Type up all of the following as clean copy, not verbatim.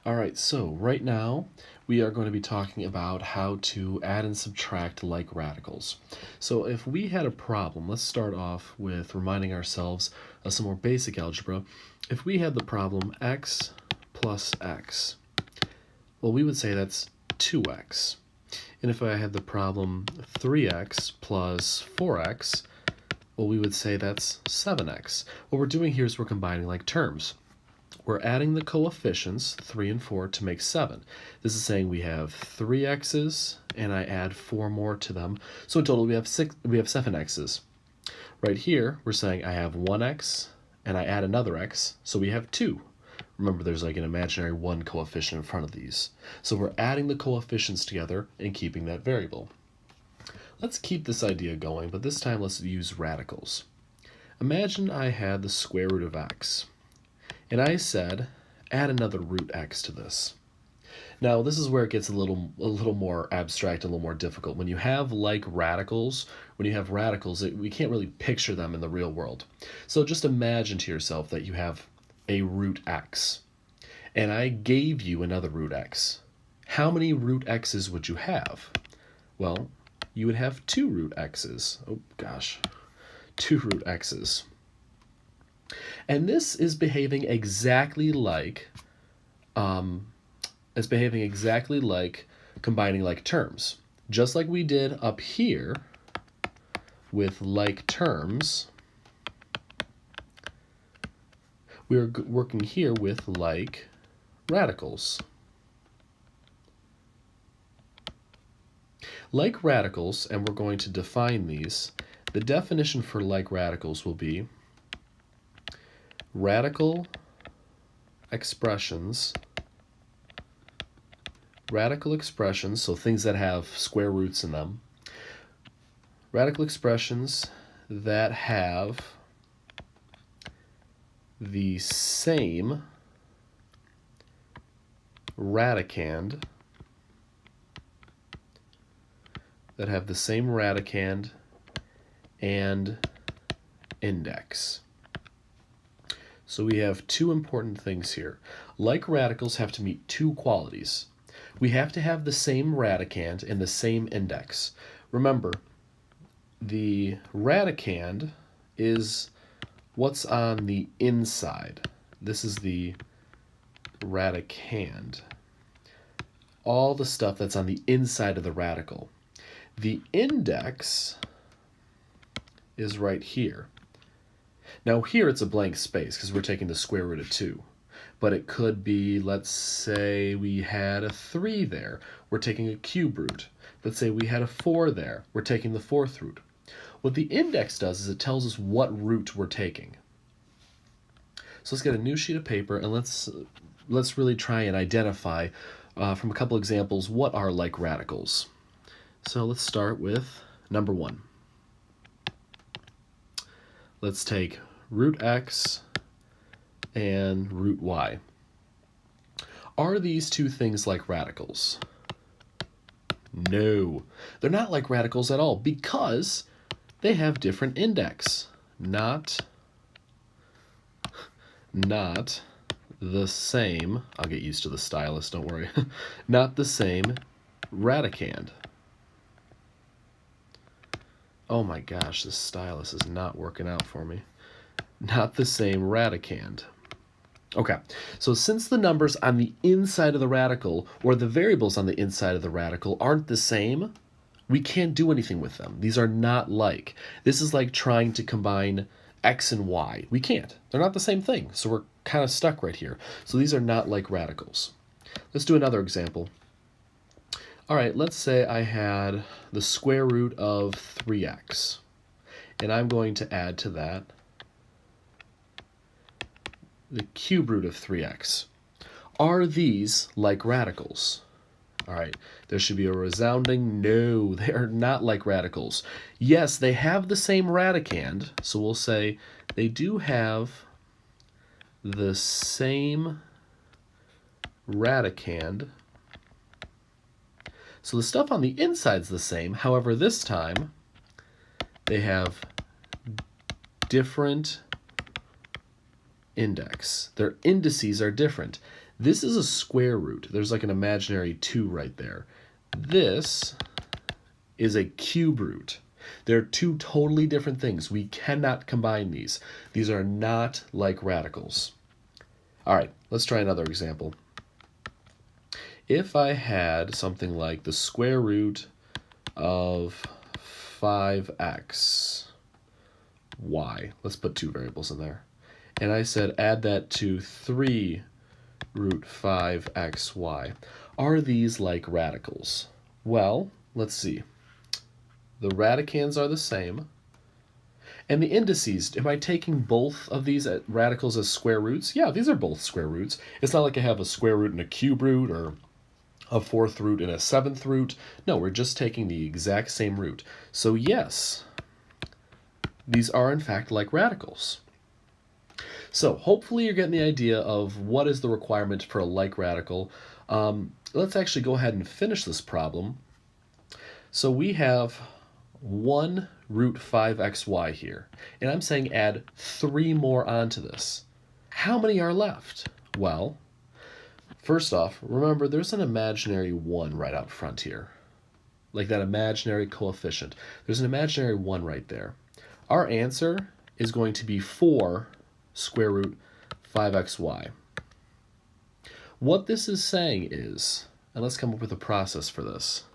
All right, so right now we are going to be talking about how to add and subtract like radicals. So if we had a problem, let's start off with reminding ourselves of some more basic algebra. If we had the problem x plus x, well, we would say that's 2x. And if I had the problem 3x plus 4x, well, we would say that's 7x. What we're doing here is we're combining like terms. We're adding the coefficients, 3 and 4, to make 7. This is saying we have 3 x's, and I add 4 more to them. So in total, we have 7 x's. Right here, we're saying I have 1 x, and I add another x, so we have 2. Remember, there's like an imaginary 1 coefficient in front of these. So we're adding the coefficients together and keeping that variable. Let's keep this idea going, but this time let's use radicals. Imagine I had the square root of x. And I said, add another root x to this. Now, this is where it gets a little more abstract, a little more difficult. When you have like radicals, we can't really picture them in the real world. So just imagine to yourself that you have a root x, and I gave you another root x. How many root x's would you have? Well, you would have 2 root x's. Oh gosh, 2 root x's. And this is behaving exactly like combining like terms. Just like we did up here with like terms, we're working here with like radicals. Like radicals, and we're going to define these. The definition for like radicals will be radical expressions, so things that have square roots in them, radical expressions that have the same radicand, and index. So we have 2 important things here. Like radicals have to meet 2 qualities. We have to have the same radicand and the same index. Remember, the radicand is what's on the inside. This is the radicand. All the stuff that's on the inside of the radical. The index is right here. Now here it's a blank space because we're taking the square root of 2. But it could be, let's say we had a 3 there. We're taking a cube root. Let's say we had a 4 there. We're taking the 4th root. What the index does is it tells us what root we're taking. So let's get a new sheet of paper and let's really try and identify from a couple examples what are like radicals. So let's start with number 1. Let's take root x and root y. Are these 2 things like radicals? No, they're not like radicals at all because they have different index. Not the same, I'll get used to the stylus, don't worry, not the same radicand. Oh my gosh, this stylus is not working out for me. Not the same radicand. Okay, so since the numbers on the inside of the radical, or the variables on the inside of the radical, aren't the same, we can't do anything with them. These are not like. This is like trying to combine x and y. We can't. They're not the same thing, so we're kind of stuck right here. So these are not like radicals. Let's do another example. All right, let's say I had the square root of 3x, and I'm going to add to that the cube root of 3x. Are these like radicals? All right, there should be a resounding no, they are not like radicals. Yes, they have the same radicand, so we'll say they do have the same radicand. So the stuff on the inside's the same, however, this time they have different index. Their indices are different. This is a square root. There's like an imaginary 2 right there. This is a cube root. They're two totally different things. We cannot combine these. These are not like radicals. All right, let's try another example. If I had something like the square root of 5x y, let's put two variables in there, and I said add that to 3 root 5xy, are these like radicals? Well, let's see. The radicands are the same. And the indices, am I taking both of these radicals as square roots? Yeah, these are both square roots. It's not like I have a square root and a cube root, or a fourth root and a seventh root. No, we're just taking the exact same root. So yes, these are in fact like radicals. So hopefully you're getting the idea of what is the requirement for a like radical. Let's actually go ahead and finish this problem. So we have 1 root 5xy here, and I'm saying add 3 more onto this. How many are left? Well, first off, remember there's an imaginary 1 right out front here, like that imaginary coefficient. There's an imaginary 1 right there. Our answer is going to be 4 square root 5xy. What this is saying is, and let's come up with a process for this.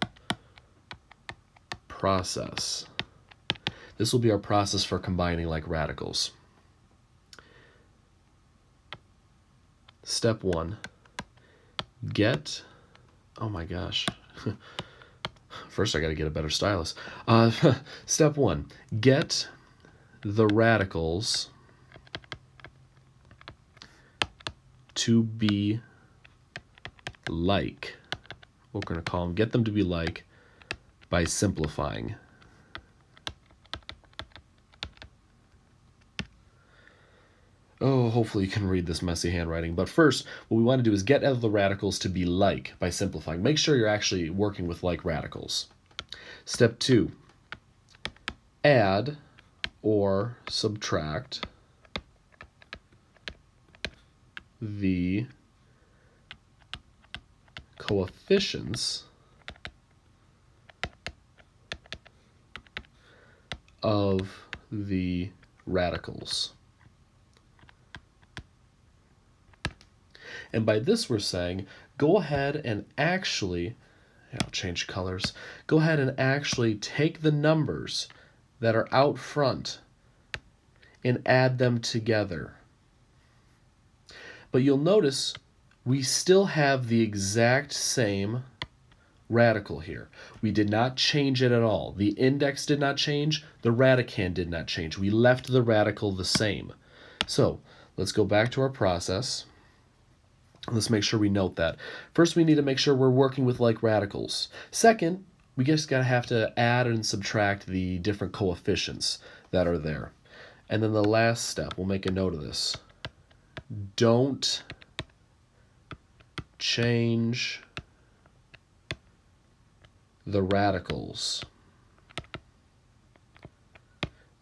Process. This will be our process for combining like radicals. Step 1. Get, oh my gosh. First I got to get a better stylus. Step 1. Get the radicals to be like, we're going to call them, get them to be like by simplifying. Oh, hopefully you can read this messy handwriting. But first, what we want to do is get the radicals to be like by simplifying. Make sure you're actually working with like radicals. Step 2, add or subtract the coefficients of the radicals. And by this we're saying, go ahead and actually, I'll change colors, go ahead and actually take the numbers that are out front and add them together. But you'll notice we still have the exact same radical here. We did not change it at all. The index did not change. The radicand did not change. We left the radical the same. So let's go back to our process. Let's make sure we note that. First, we need to make sure we're working with like radicals. Second, we just have to add and subtract the different coefficients that are there. And then the last step, we'll make a note of this. Don't change the radicals.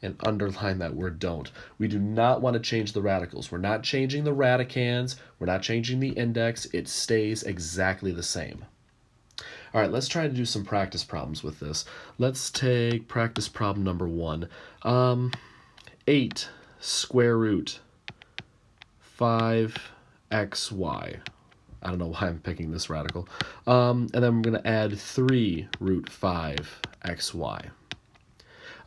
And underline that word don't. We do not want to change the radicals. We're not changing the radicands. We're not changing the index. It stays exactly the same. All right, let's try to do some practice problems with this. Let's take practice problem number 1. 8 square root 5xy. I don't know why I'm picking this radical. And then I'm going to add 3 root 5xy.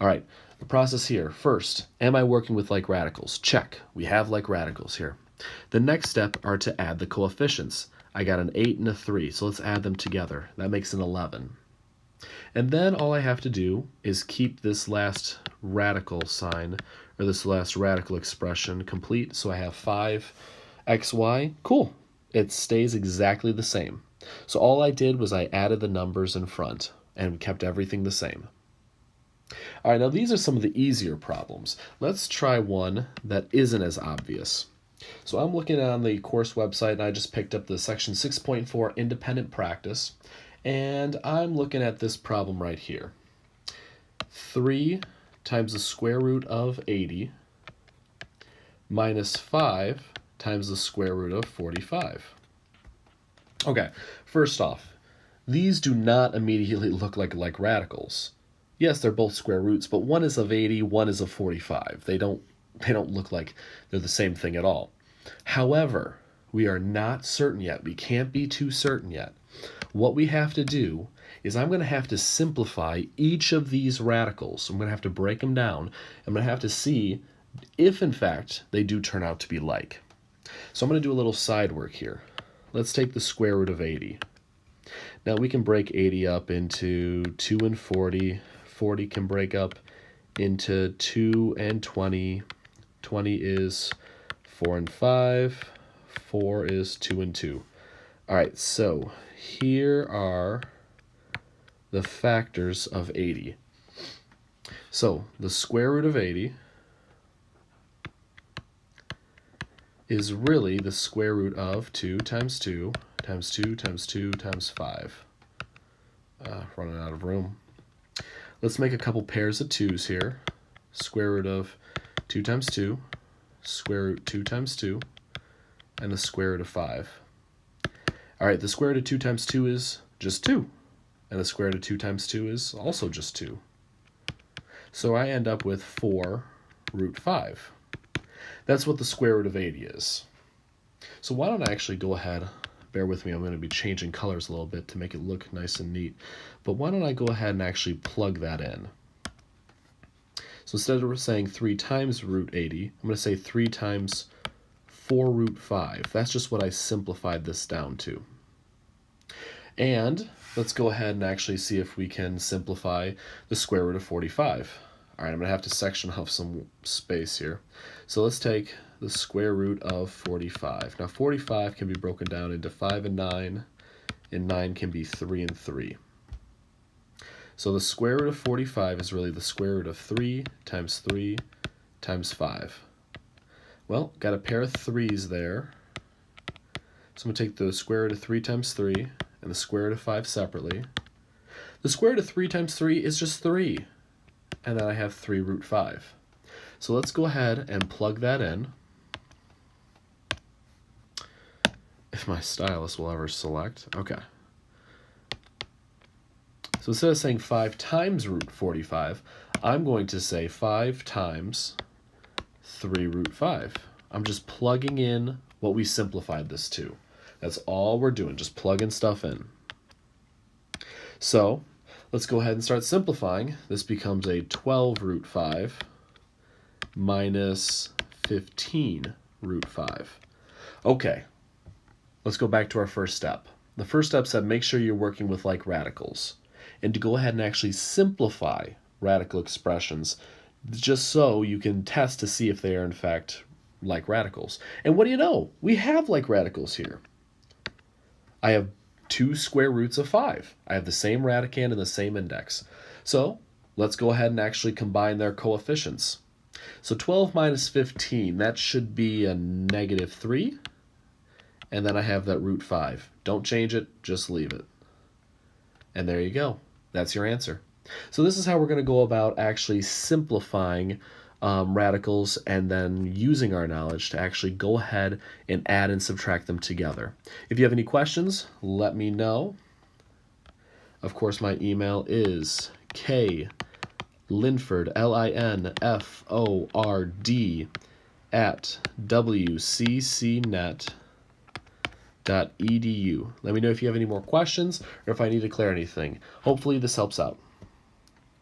All right, the process here. First, am I working with like radicals? Check. We have like radicals here. The next step are to add the coefficients. I got an 8 and a 3, so let's add them together. That makes an 11. And then all I have to do is keep this last radical sign, or this last radical expression complete. So I have 5xy. Cool. It stays exactly the same. So all I did was I added the numbers in front and kept everything the same. All right, now these are some of the easier problems. Let's try one that isn't as obvious. So I'm looking on the course website, and I just picked up the section 6.4 independent practice, and I'm looking at this problem right here. 3 times the square root of 80 minus 5 times the square root of 45. Okay, first off, these do not immediately look like radicals. Yes, they're both square roots, but one is of 80, one is of 45. They don't look like they're the same thing at all. However, we are not certain yet. We can't be too certain yet. What we have to do is I'm going to have to simplify each of these radicals. I'm going to have to break them down. I'm going to have to see if, in fact, they do turn out to be like. So I'm going to do a little side work here. Let's take the square root of 80. Now we can break 80 up into 2 and 40. 40 can break up into 2 and 20. 20 is 4 and 5. 4 is 2 and 2. All right, so here are the factors of 80. So the square root of 80 is really the square root of 2 times 2 times 2 times 2 times 5. Running out of room. Let's make a couple pairs of 2's here. Square root of 2 times 2, square root 2 times 2, and the square root of 5. All right, the square root of 2 times 2 is just 2, and the square root of 2 times 2 is also just 2. So I end up with 4 root 5. That's what the square root of 80 is. So why don't I actually go ahead, bear with me, I'm going to be changing colors a little bit to make it look nice and neat, but why don't I go ahead and actually plug that in. So instead of saying 3 times root 80, I'm going to say 3 times 4 root 5. That's just what I simplified this down to. And let's go ahead and actually see if we can simplify the square root of 45. All right, I'm going to have to section off some space here. So let's take the square root of 45. Now 45 can be broken down into 5 and 9 can be 3 and 3. So the square root of 45 is really the square root of 3 times 3 times 5. Well, got a pair of 3's there. So I'm going to take the square root of 3 times 3 and the square root of 5 separately. The square root of 3 times 3 is just 3. And then I have 3 root 5. So let's go ahead and plug that in. If my stylus will ever select. Okay. So instead of saying 5 times root 45, I'm going to say 5 times 3 root 5. I'm just plugging in what we simplified this to. That's all we're doing, just plugging stuff in. So let's go ahead and start simplifying. This becomes a 12 root 5 minus 15 root 5. Okay, let's go back to our first step. The first step said make sure you're working with like radicals. And to go ahead and actually simplify radical expressions just so you can test to see if they are in fact like radicals. And what do you know? We have like radicals here. I have 2 square roots of 5. I have the same radicand and the same index. So let's go ahead and actually combine their coefficients. So 12 minus 15, that should be a negative 3. And then I have that root 5. Don't change it, just leave it. And there you go. That's your answer. So this is how we're going to go about actually simplifying radicals and then using our knowledge to actually go ahead and add and subtract them together. If you have any questions, let me know. Of course, my email is Linford, Linford, @wccnet.edu. Let me know if you have any more questions or if I need to clear anything. Hopefully this helps out.